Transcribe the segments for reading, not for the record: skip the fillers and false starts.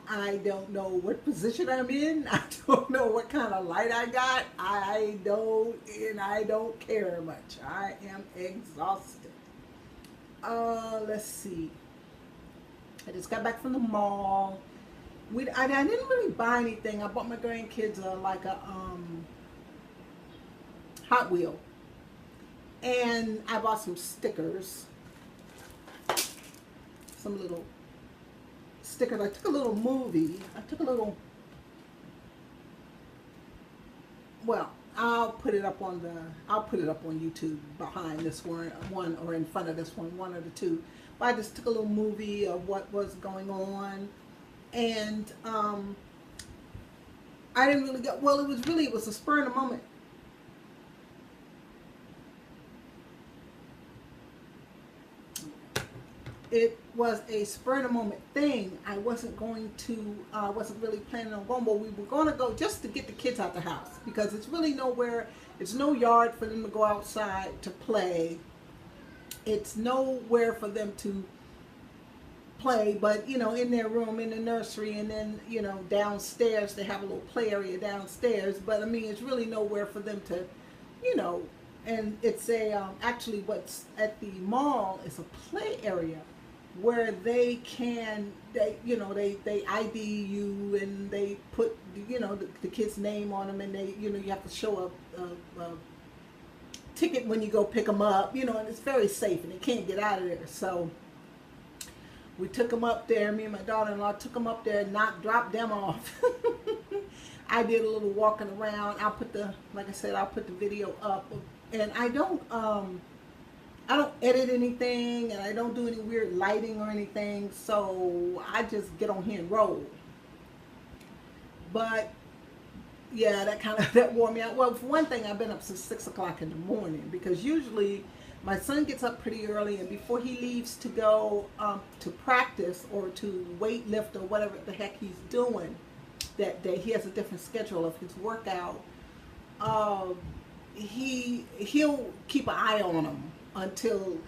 I don't know what position I'm in. I don't know what kind of light I got. I don't care much. I am exhausted. Let's see. I just got back from the mall. I didn't really buy anything. I bought my grandkids like a Hot Wheel, and I bought some stickers, some little stickers. I took a little movie. I took a little. Well, I'll put it up on YouTube behind this one or in front of this one of the two. But I just took a little movie of what was going on, and I didn't really get. Well, it was a spur in the moment. It was a spur of the moment thing. I wasn't really planning on going, but we were going to go just to get the kids out the house because it's really nowhere. It's no yard for them to go outside to play. It's nowhere for them to play, but in their room, in the nursery, and then downstairs they have a little play area downstairs. But I mean, it's really nowhere for them to, and it's actually what's at the mall is a play area where they ID you and they put the kid's name on them, and they you have to show a ticket when you go pick them up, and it's very safe and they can't get out of there. So we took them up there. Me and my daughter-in-law took them up there and dropped them off. I did a little walking around. Like I said, I'll put the video up, and I don't edit anything, and I don't do any weird lighting or anything, so I just get on here and roll. But yeah, that wore me out. Well, for one thing, I've been up since 6 o'clock in the morning because usually my son gets up pretty early, and before he leaves to go to practice or to weight lift or whatever the heck he's doing that day, he has a different schedule of his workout. He'll keep an eye on him until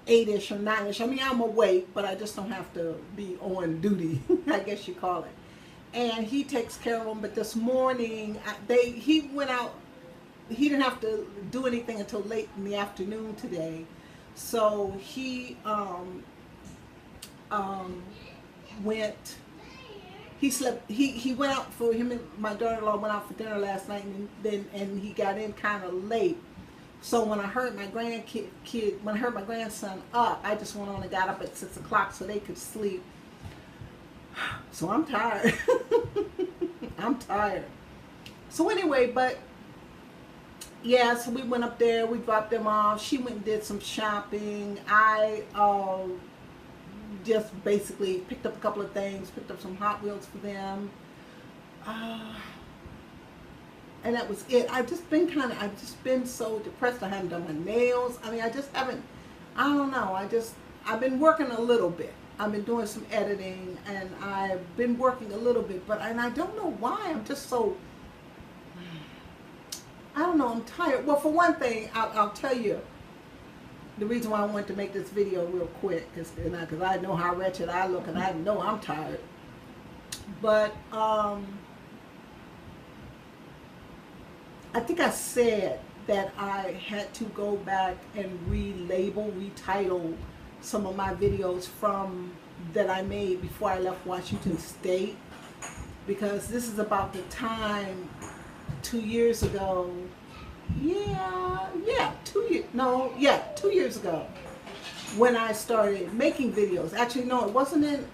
8ish or 9ish. I mean, I'm awake, but I just don't have to be on duty, I guess you call it. And he takes care of them. But this morning, he went out. He didn't have to do anything until late in the afternoon today. So he went. He slept. He went out for him and my daughter-in-law went out for dinner last night, and he got in kind of late. So when I heard my grandson up, I just went on and got up at 6 o'clock so they could sleep. So I'm tired. I'm tired. So anyway, but yeah, so we went up there, we dropped them off. She went and did some shopping. I just basically picked up a couple of things, picked up some Hot Wheels for them. And that was it. I've just been so depressed. I haven't done my nails. I mean, I don't know. I've been working a little bit. I've been doing some editing, and I've been working a little bit, and I don't know why. I'm just so, I don't know, I'm tired. Well, for one thing, I'll tell you the reason why I wanted to make this video real quick, because I know how wretched I look, and I know I'm tired. But, I think I said that I had to go back and retitle some of my videos that I made before I left Washington State, because this is about the time 2 years ago. 2 years ago when I started making videos. Actually, no, it wasn't in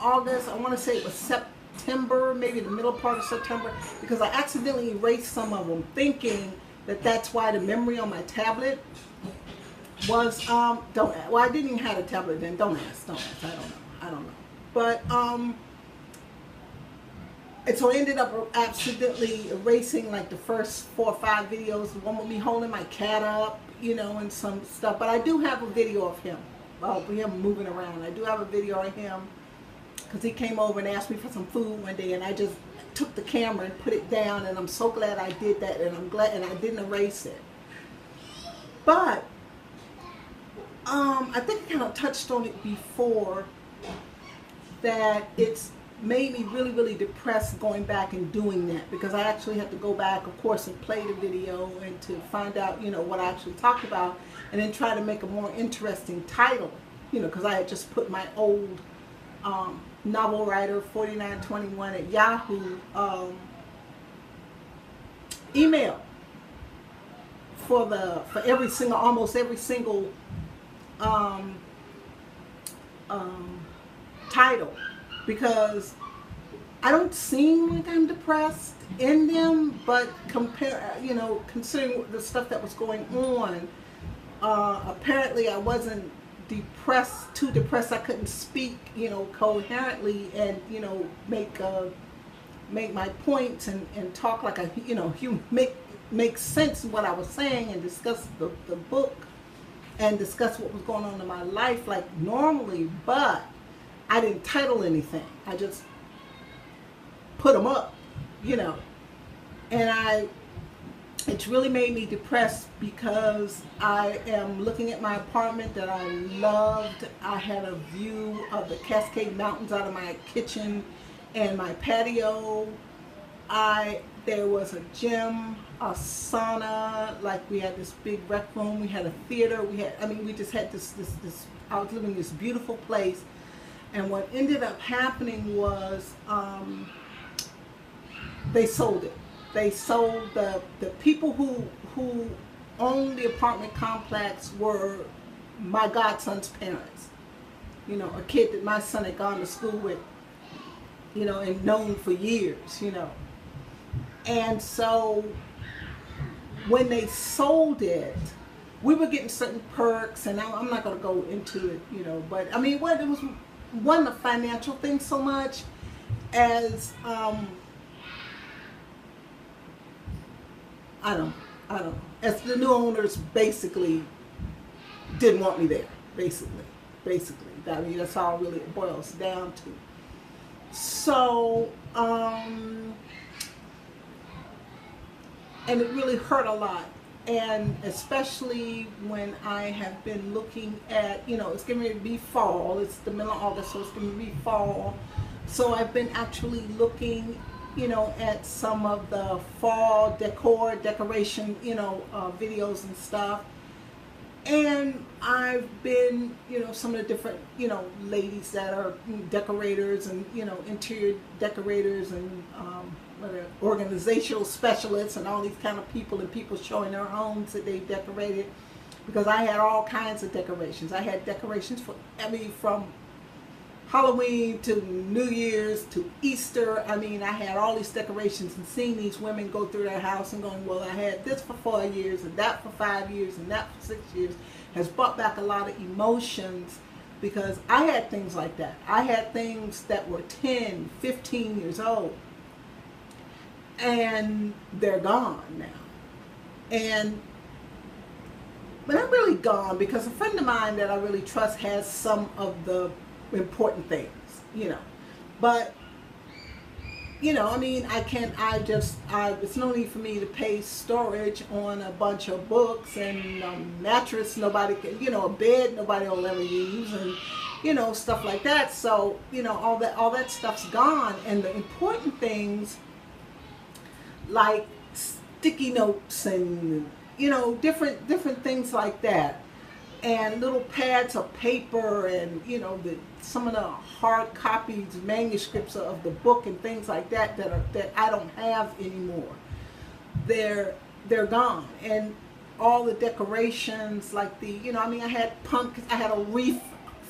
August. I want to say it was September, maybe the middle part of September, because I accidentally erased some of them, thinking that that's why the memory on my tablet was I didn't even have a tablet then. Don't ask. I don't know. But and so I ended up accidentally erasing like the first 4 or 5 videos, the one with me holding my cat up, and some stuff. But I do have a video of him moving around. I do have a video of him because he came over and asked me for some food one day, and I just took the camera and put it down, and I'm so glad I did that, and I'm glad, and I didn't erase it. But I think I kind of touched on it before. that it's made me really, really depressed going back and doing that, because I actually had to go back, of course, and play the video and to find out, what I actually talked about, and then try to make a more interesting title, because I had just put my old novel writer 4921 at Yahoo email for almost every single title, because I don't seem like I'm depressed in them, but considering the stuff that was going on, apparently I wasn't too depressed I couldn't speak, coherently and, make my points and talk like a, make sense of what I was saying and discuss the book and discuss what was going on in my life like normally, but I didn't title anything. I just put them up, and it's really made me depressed, because I am looking at my apartment that I loved. I had a view of the Cascade Mountains out of my kitchen and my patio. There was a gym, a sauna, like we had this big rec room, we had a theater, we just had this, I was living in this beautiful place. And what ended up happening was they sold it. They sold the people who owned the apartment complex were my godson's parents. A kid that my son had gone to school with, and known for years, And so when they sold it, we were getting certain perks, and I'm not going to go into it, but it wasn't a financial thing so much as I don't know. As the new owners basically didn't want me there. Basically, that's all really it boils down to. So, and it really hurt a lot. And especially when I have been looking at, it's going to be fall. It's the middle of August, so it's going to be fall. So I've been actually looking, at some of the fall decoration, videos and stuff. And I've been, some of the different, ladies that are decorators and, interior decorators and organizational specialists and all these kind of people, and people showing their homes that they've decorated, because I had all kinds of decorations. I had decorations from Halloween to New Year's to Easter. I had all these decorations, and seeing these women go through their house and going, well, I had this for 4 years and that for 5 years and that for 6 years, has brought back a lot of emotions, because I had things like that. I had things that were 10, 15 years old, and they're gone now. But I'm really gone, because a friend of mine that I really trust has some of the important things, but it's no need for me to pay storage on a bunch of books and a mattress nobody can, a bed nobody will ever use, and stuff like that. So all that stuff's gone, and the important things like sticky notes and different things like that, and little pads of paper, and some of the hard copies, manuscripts of the book and things like that that I don't have anymore. They're gone, and all the decorations, like I had pumpkins. I had a wreath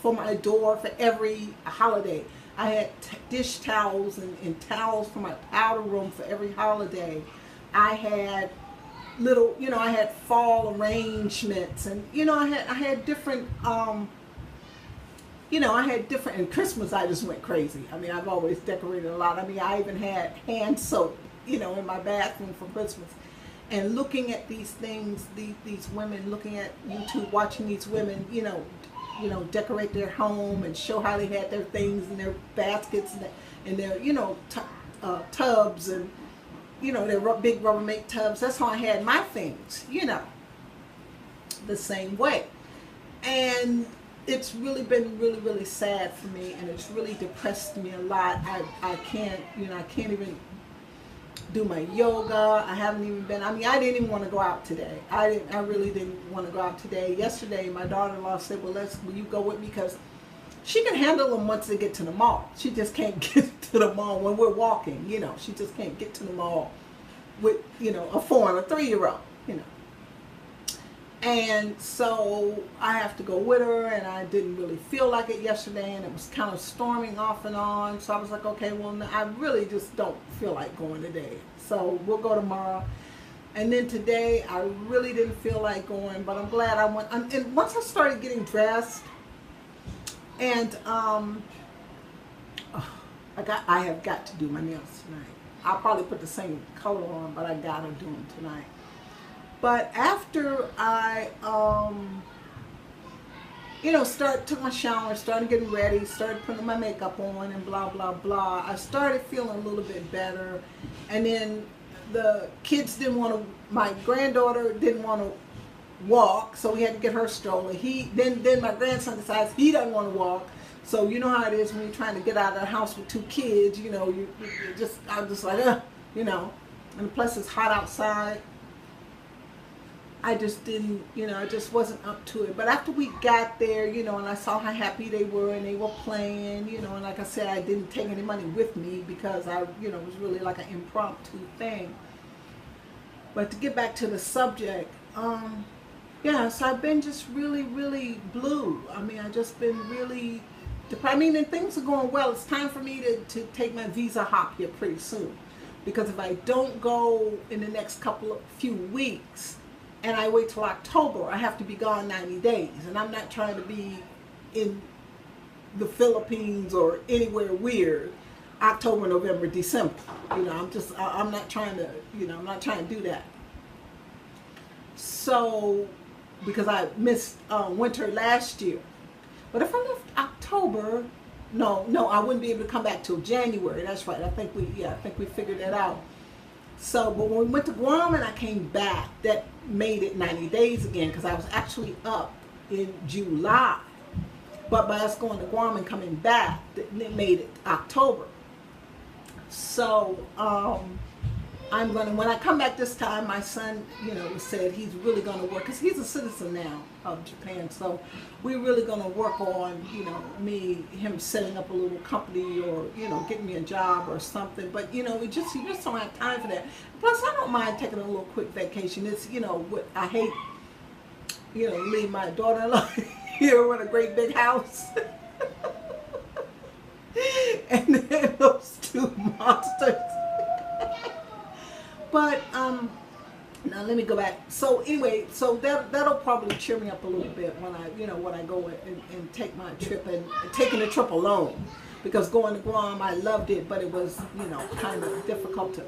for my door for every holiday. I had dish towels and towels for my powder room for every holiday. I had little, I had fall arrangements, and I had different, and Christmas I just went crazy. I've always decorated a lot. I even had hand soap, in my bathroom for Christmas. And looking at these things, these women, looking at YouTube, watching these women, decorate their home and show how they had their things in their baskets and their, tubs and, their big Rubbermaid tubs. That's how I had my things, the same way. And it's really been really sad for me, and it's really depressed me a lot. I can't, I can't even do my yoga. I haven't even been, I mean, I didn't even want to go out today. I really didn't want to go out today. Yesterday, my daughter-in-law said, well, will you go with me? Because she can handle them once they get to the mall. She just can't get to the mall when we're walking, She just can't get to the mall with, a 4 and a 3-year-old, And so I have to go with her, and I didn't really feel like it yesterday, and it was kind of storming off and on. So I was like, okay, well, I really just don't feel like going today. So we'll go tomorrow. And then today, I really didn't feel like going, but I'm glad I went. And once I started getting dressed, and I have got to do my nails tonight. I'll probably put the same color on, but I gotta do them tonight. But after I, took my shower, started getting ready, started putting my makeup on and blah, blah, blah, I started feeling a little bit better. And then the kids my granddaughter didn't want to walk, so we had to get her stroller. Then my grandson decides he doesn't want to walk. So you know how it is when you're trying to get out of the house with 2 kids, I'm just like, and plus it's hot outside. I just didn't, I just wasn't up to it. But after we got there, and I saw how happy they were and they were playing, and like I said, I didn't take any money with me because it was really like an impromptu thing. But to get back to the subject, so I've been just really blue. I mean, I've just been really, and things are going well. It's time for me to take my visa hop here pretty soon. Because if I don't go in the next few weeks, and I wait till October, I have to be gone 90 days. And I'm not trying to be in the Philippines or anywhere weird October, November, December. I'm not trying to, I'm not trying to do that. So, because I missed winter last year. But if I left October, no, I wouldn't be able to come back till January. That's right. I think we figured that out. So, but when we went to Guam and I came back, that made it 90 days again, because I was actually up in July. But by us going to Guam and coming back, it made it October. So, when I come back this time, my son, said he's really going to work, because he's a citizen now of Japan. So we're really going to work on, him setting up a little company or, getting me a job or something. But, you just don't have time for that. Plus, I don't mind taking a little quick vacation. It's, I hate, leave my daughter-in-law here with a great big house. And then those 2 monsters. But, now let me go back. So anyway, that'll probably cheer me up a little bit when I go and take my trip, and taking the trip alone. Because going to Guam, I loved it, but it was, kind of difficult to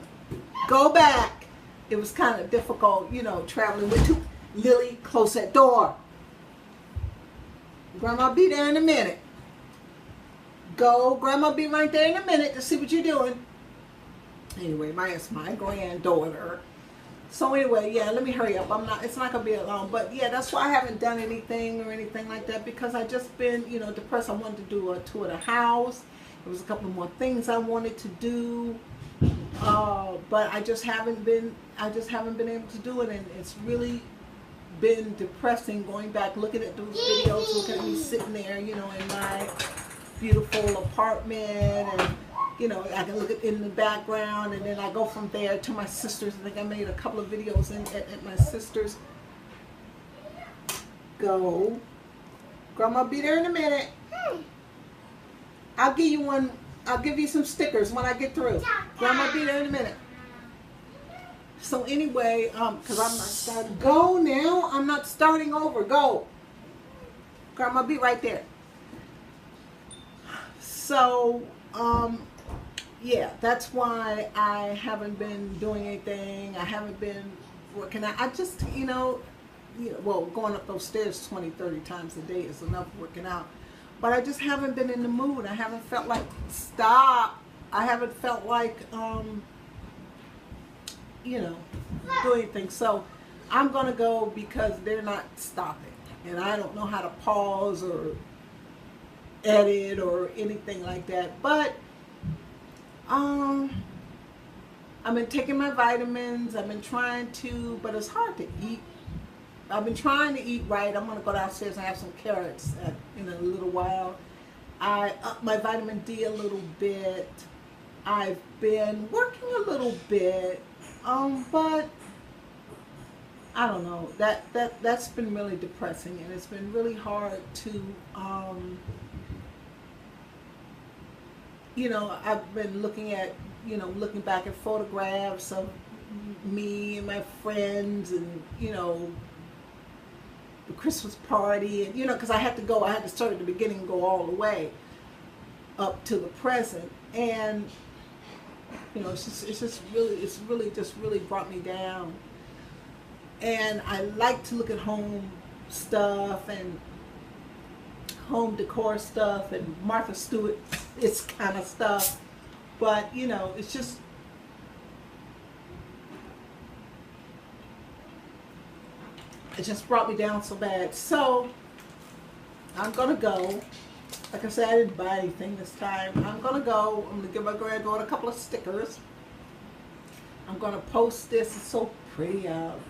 go back. It was kind of difficult, traveling with 2. Lily, close that door. Grandma be there in a minute. Go, Grandma be right there in a minute to see what you're doing. Anyway, it's my granddaughter. So anyway, let me hurry up. It's not going to be long. But that's why I haven't done anything or anything like that, because I just been, depressed. I wanted to do a tour of the house. There was a couple more things I wanted to do. But I just haven't been able to do it. And it's really been depressing going back, looking at those videos, looking at me sitting there, in my beautiful apartment, and I can look in the background, and then I go from there to my sister's. I think I made a couple of videos at my sister's. Go. Grandma be there in a minute. I'll give you one. I'll give you some stickers when I get through. Grandma be there in a minute. So anyway, because I'm not starting. Go now. I'm not starting over. Go. Grandma be right there. So, that's why I haven't been doing anything. I haven't been working out. I just, going up those stairs 20, 30 times a day is enough working out. But I just haven't been in the mood. I haven't felt like, stop. I haven't felt like, doing things. So I'm going to go because they're not stopping. and I don't know how to pause or edit or anything like that. But I've been taking my vitamins. I've been trying to, but it's hard to eat. I've been trying to eat right. I'm gonna go downstairs and have some carrots in a little while. I up my vitamin D a little bit. I've been working a little bit, but I don't know. That's been really depressing, and it's been really hard to, I've been looking at, looking back at photographs of me and my friends, and the Christmas party, and because I had to start at the beginning and go all the way up to the present, and it's really brought me down. And I like to look at home stuff and home decor stuff and Martha Stewart, it's kind of stuff, but it's just, it just brought me down so bad. So I'm gonna go. Like I said, I didn't buy anything this time. I'm gonna go. I'm gonna give my granddaughter a couple of stickers. I'm gonna post this. It's so pretty out,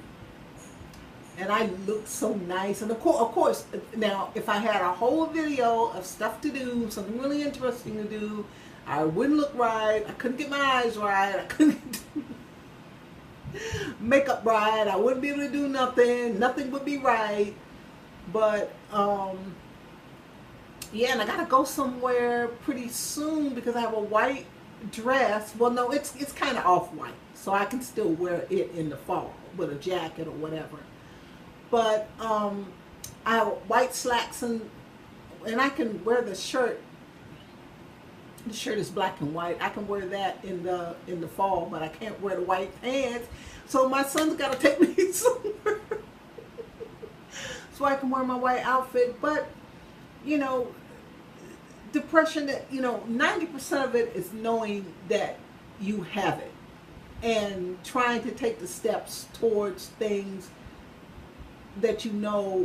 and I look so nice. And of course, now if I had a whole video of stuff to do, something really interesting to do, I wouldn't look right. I couldn't get my eyes right. I couldn't makeup right. I wouldn't be able to do nothing. Nothing would be right. But yeah, and I gotta go somewhere pretty soon because I have a white dress. Well, no, it's kind of off-white, so I can still wear it in the fall with a jacket or whatever. But I have white slacks, and I can wear the shirt. The shirt is black and white. I can wear that in the fall, but I can't wear the white pants. So my son's got to take me somewhere so I can wear my white outfit. But depression, 90% of it is knowing that you have it and trying to take the steps towards things that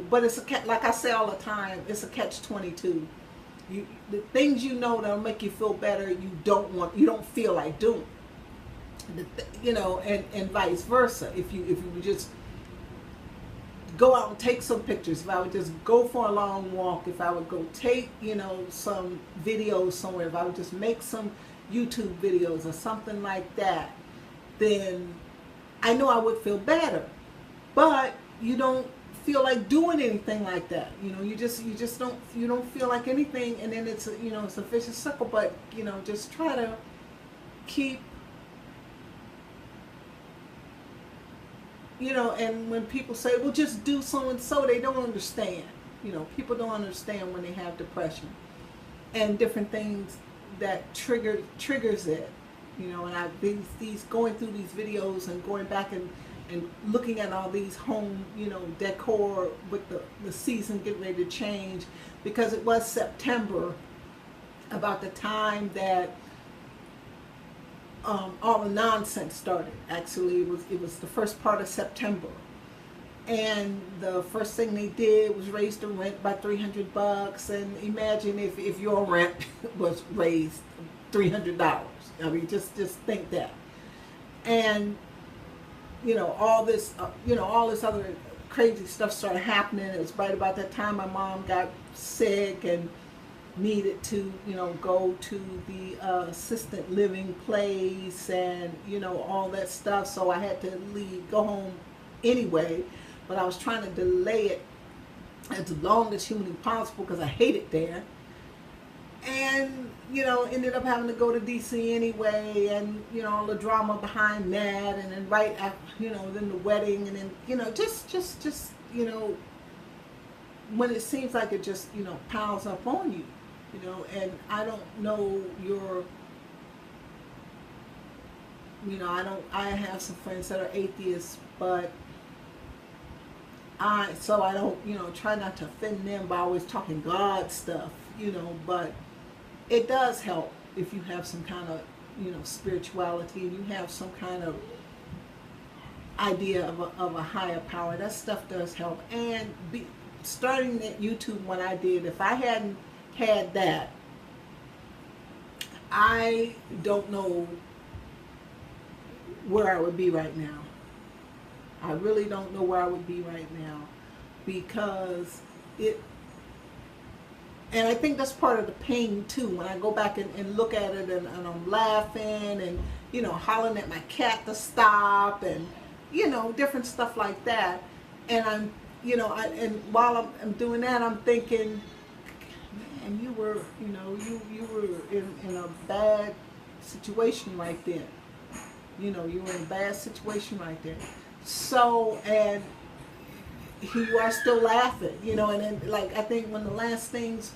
but it's like I say all the time, it's a catch-22. The things that'll make you feel better, you don't feel like doing. And vice versa. If you would just go out and take some pictures, if I would just go for a long walk, if I would go take, some videos somewhere, if I would just make some YouTube videos or something like that, then I know I would feel better. But you don't feel like doing anything like that. You just don't feel like anything, and then it's a vicious circle. But just try to keep, and when people say, well, just do so and so, they don't understand. People don't understand when they have depression and different things that triggers it. And these going through these videos and going back and looking at all these home, decor with the season getting ready to change, because it was September about the time that all the nonsense started. Actually, it was the first part of September, and the first thing they did was raise the rent by $300. And imagine if your rent was raised $300. I mean, just think that. And all this other crazy stuff started happening. It was right about that time my mom got sick and needed to, go to the assisted living place, and all that stuff. So I had to go home anyway. But I was trying to delay it as long as humanly possible because I hate it there. And ended up having to go to DC anyway, and all the drama behind that, and then right after, then the wedding, and then just when it seems like it just piles up on you, and I don't know I have some friends that are atheists, but I don't try not to offend them by always talking God stuff, but it does help if you have some kind of, spirituality, and you have some kind of idea of a higher power. That stuff does help. And starting at YouTube when I did, if I hadn't had that, I don't know where I would be right now. I really don't know where I would be right now, because and I think that's part of the pain too. When I go back and look at it, and I'm laughing and, you know, hollering at my cat to stop, and, you know, different stuff like that. And I'm, you know, and while I'm doing that, I'm thinking, man, you were, you know, you were in a bad situation right then. You know, you were in a bad situation right there. So, and you are still laughing, you know. And then, like, I think one of the last things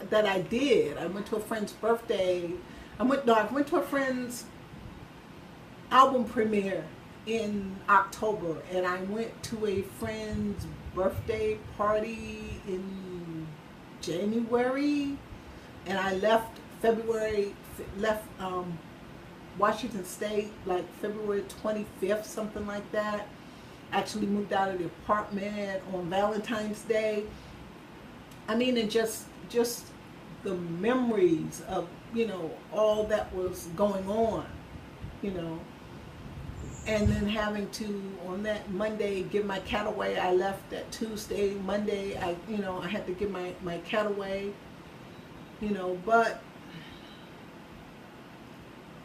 that I did, I went to a friend's birthday. I went to a friend's album premiere in October, and I went to a friend's birthday party in January, and I left Washington State like February 25th, something like that. Actually moved out of the apartment on Valentine's Day. I mean, and just the memories of, you know, all that was going on, you know. And then having to, on that Monday, give my cat away. I left that Tuesday. Monday, I had to give my cat away, you know. But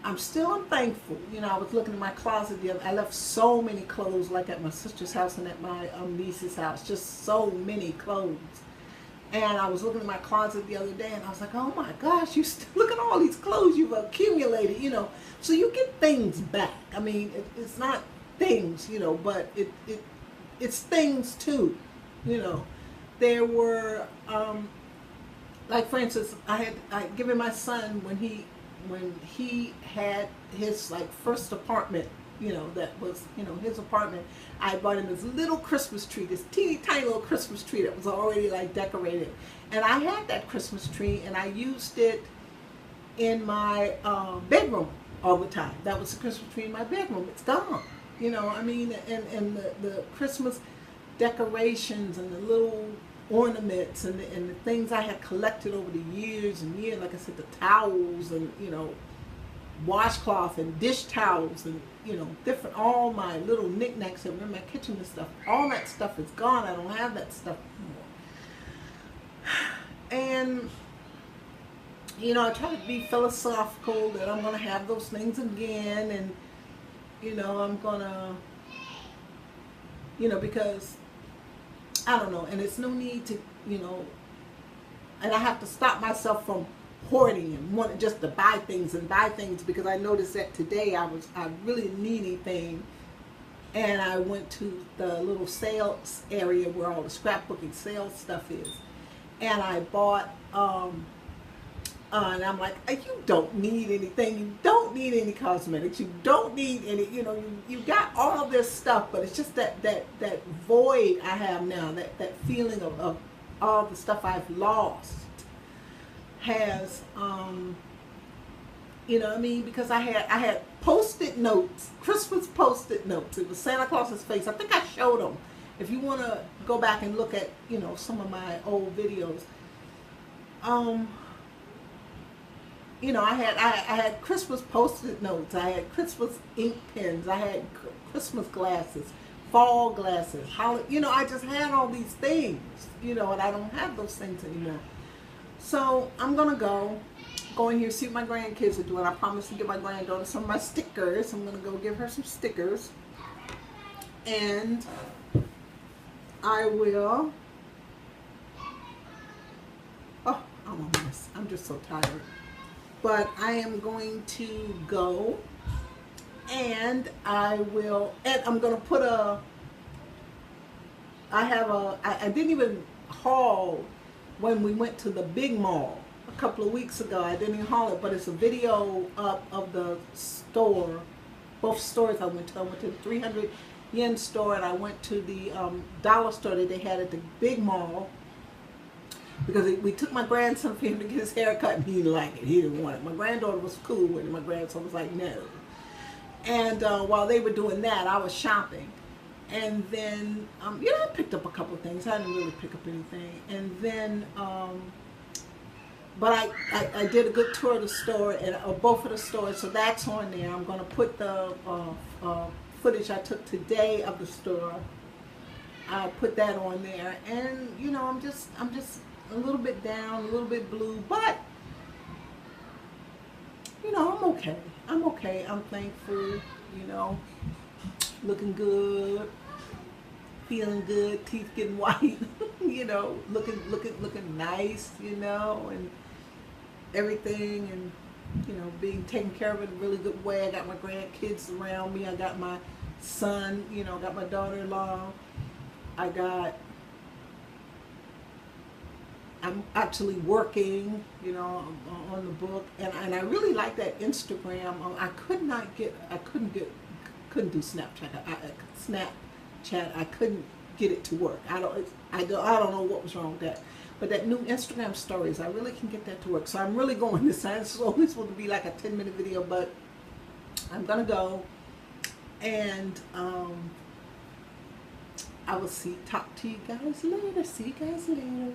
I'm thankful. You know, I was looking in my closet the other. I left so many clothes, like at my sister's house and at my niece's house. Just so many clothes. And I was looking in my closet the other day, and I was like, oh my gosh, look at all these clothes you've accumulated, you know. So you get things back. I mean, it's not things, you know, but it's things too, you know. There were, like for instance, I had given my son, when he had his like first apartment, you know, that was, you know, his apartment, I bought him this little Christmas tree, this teeny tiny little Christmas tree that was already like decorated. And I had that Christmas tree, and I used it in my bedroom all the time. That was the Christmas tree in my bedroom. It's gone, you know. I mean, and the Christmas decorations and the little ornaments and the things I had collected over the years and years, like I said, the towels and, you know, washcloth and dish towels and, you know, different, all my little knickknacks that were in my kitchen and stuff. All that stuff is gone. I don't have that stuff anymore. And, you know, I try to be philosophical that I'm going to have those things again, and, you know, I'm going to, you know, because I don't know, and it's no need to, you know, and I have to stop myself from hoarding and wanting just to buy things, because I noticed that today I really didn't need anything, and I went to the little sales area where all the scrapbooking sales stuff is, and I bought and I'm like, you don't need anything, you don't need any cosmetics, you don't need any, you know, you got all this stuff, but it's just that void I have now, that feeling of all the stuff I've lost has, you know what I mean, because I had Post-it notes, Christmas Post-it notes. It was Santa Claus's face. I think I showed them. If you want to go back and look at, you know, some of my old videos, you know, I had Christmas Post-it notes, I had Christmas ink pens, I had Christmas glasses, fall glasses, you know, I just had all these things, you know, and I don't have those things anymore. So I'm gonna go in here, see what my grandkids are doing. I promised to give my granddaughter some of my stickers. I'm gonna go give her some stickers, and I will. Oh, I'm a mess. I'm just so tired. But I am going to go, and I will, and I'm going to put I didn't even haul when we went to the big mall a couple of weeks ago. I didn't even haul it, but it's a video up of the store, both stores I went to. I went to the 300 yen store, and I went to the dollar store that they had at the big mall. Because we took my grandson for him to get his hair cut, and he didn't like it. He didn't want it. My granddaughter was cool with it. My grandson was like, no. And while they were doing that, I was shopping. And then, I picked up a couple of things. I didn't really pick up anything. And then, but I did a good tour of the store, and both of the stores, so that's on there. I'm going to put the footage I took today of the store. I'll put that on there. And, I'm just a little bit down, a little bit blue, but, I'm okay. I'm okay. I'm thankful, looking good, feeling good, teeth getting white, looking nice, and everything, and being taken care of in a really good way. I got my grandkids around me. I got my son, got my daughter-in-law. I'm actually working, on the book, and I really like that Instagram. I couldn't do Snapchat. Snapchat. I couldn't get it to work. I don't know what was wrong with that. But that new Instagram stories, I really can get that to work. So I'm really going this time. It's only supposed to be like a 10-minute video, but I'm gonna go, and I will talk to you guys later. See you guys later.